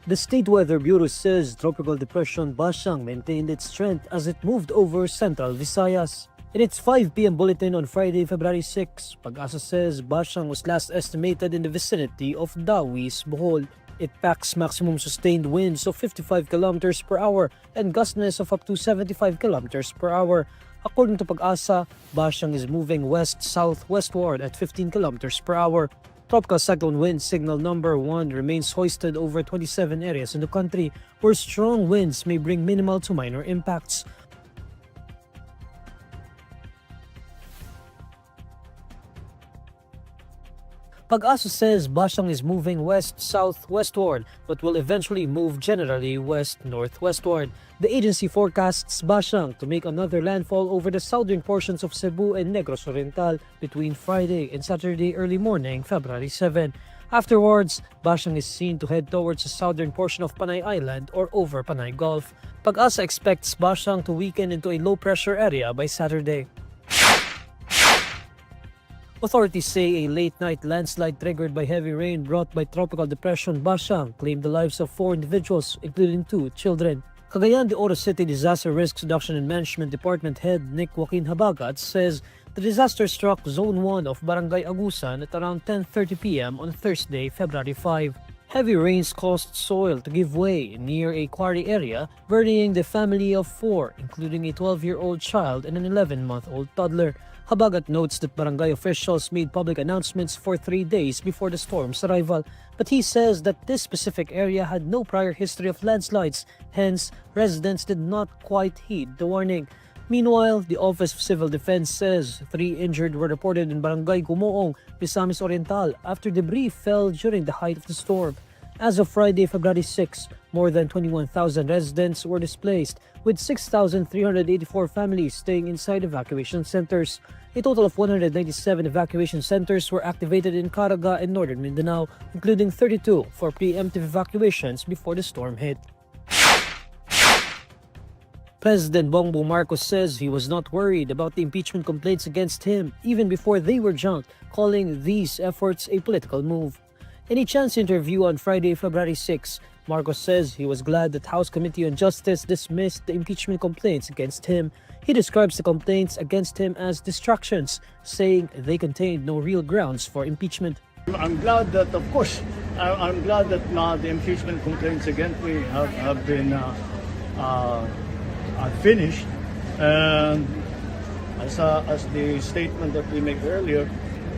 The State Weather Bureau says Tropical Depression Basyang maintained its strength as it moved over Central Visayas. In its 5 p.m. bulletin on Friday, February 6, Pag-asa says Basyang was last estimated in the vicinity of Dawi's Bohol. It packs maximum sustained winds of 55 km per hour and gustness of up to 75 km per hour. According to Pag-asa, Basyang is moving west-southwestward at 15 km per hour. Tropical cyclone wind signal number 1 remains hoisted over 27 areas in the country where strong winds may bring minimal to minor impacts. Pag-asa says Basyang is moving west-southwestward but will eventually move generally west-northwestward. The agency forecasts Basyang to make another landfall over the southern portions of Cebu and Negros Oriental between Friday and Saturday early morning, February 7. Afterwards, Basyang is seen to head towards the southern portion of Panay Island or over Panay Gulf. Pag-asa expects Basyang to weaken into a low-pressure area by Saturday. Authorities say a late-night landslide triggered by heavy rain brought by Tropical Depression Basyang claimed the lives of 4 individuals, including 2 children. Cagayan de Oro City Disaster Risk Reduction and Management Department Head Nick Joaquin Habagat says the disaster struck Zone 1 of Barangay Agusan at around 10:30 p.m. on Thursday, February 5. Heavy rains caused soil to give way near a quarry area, burying the family of 4, including a 12-year-old child and an 11-month-old toddler. Habagat notes that barangay officials made public announcements for 3 days before the storm's arrival, but he says that this specific area had no prior history of landslides, hence residents did not quite heed the warning. Meanwhile, the Office of Civil Defense says 3 injured were reported in Barangay Gumoong, Misamis Oriental after debris fell during the height of the storm. As of Friday, February 6, more than 21,000 residents were displaced, with 6,384 families staying inside evacuation centers. A total of 197 evacuation centers were activated in Caraga and northern Mindanao, including 32 for preemptive evacuations before the storm hit. President Bongbong Marcos says he was not worried about the impeachment complaints against him even before they were junked, calling these efforts a political move. In a chance interview on Friday, February 6, Marcos says he was glad that House Committee on Justice dismissed the impeachment complaints against him. He describes the complaints against him as distractions, saying they contained no real grounds for impeachment. I'm glad that, of course, I'm glad that the impeachment complaints against me have been finished. And as the statement that we made earlier,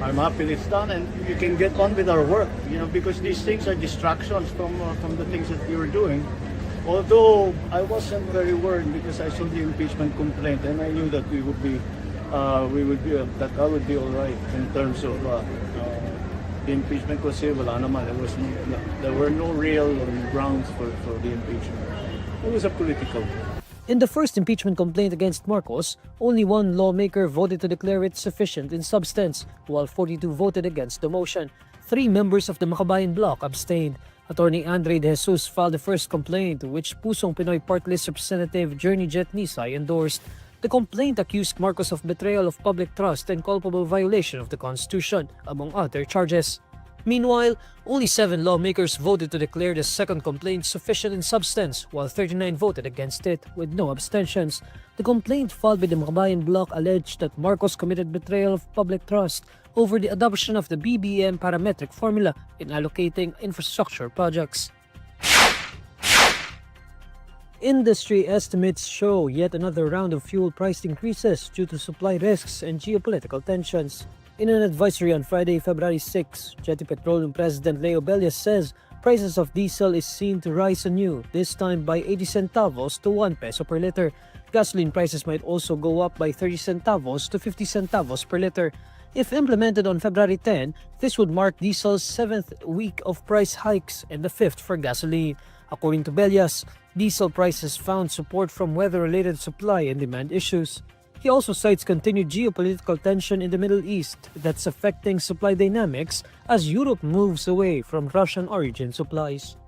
I'm happy it's done and we can get on with our work, because these things are distractions from the things that we were doing. Although I wasn't very worried because I saw the impeachment complaint and I knew that that I would be all right in terms of the impeachment kasi wala naman. There were no real grounds for the impeachment. It was a political. In the first impeachment complaint against Marcos, only 1 lawmaker voted to declare it sufficient in substance, while 42 voted against the motion. 3 members of the Makabayan bloc abstained. Attorney Andre De Jesus filed the first complaint, which Pusong Pinoy Party List Representative Journey Jet Nisay endorsed. The complaint accused Marcos of betrayal of public trust and culpable violation of the Constitution, among other charges. Meanwhile, only 7 lawmakers voted to declare the second complaint sufficient in substance, while 39 voted against it, with no abstentions. The complaint filed by the Makabayan bloc alleged that Marcos committed betrayal of public trust over the adoption of the BBM parametric formula in allocating infrastructure projects. Industry estimates show yet another round of fuel price increases due to supply risks and geopolitical tensions. In an advisory on Friday, February 6, Jetty Petroleum President Leo Bellas says prices of diesel is seen to rise anew, this time by 80 centavos to 1 peso per liter. Gasoline prices might also go up by 30 centavos to 50 centavos per liter. If implemented on February 10, this would mark diesel's 7th week of price hikes and the 5th for gasoline. According to Bellas, diesel prices found support from weather-related supply and demand issues. He also cites continued geopolitical tension in the Middle East that's affecting supply dynamics as Europe moves away from Russian origin supplies.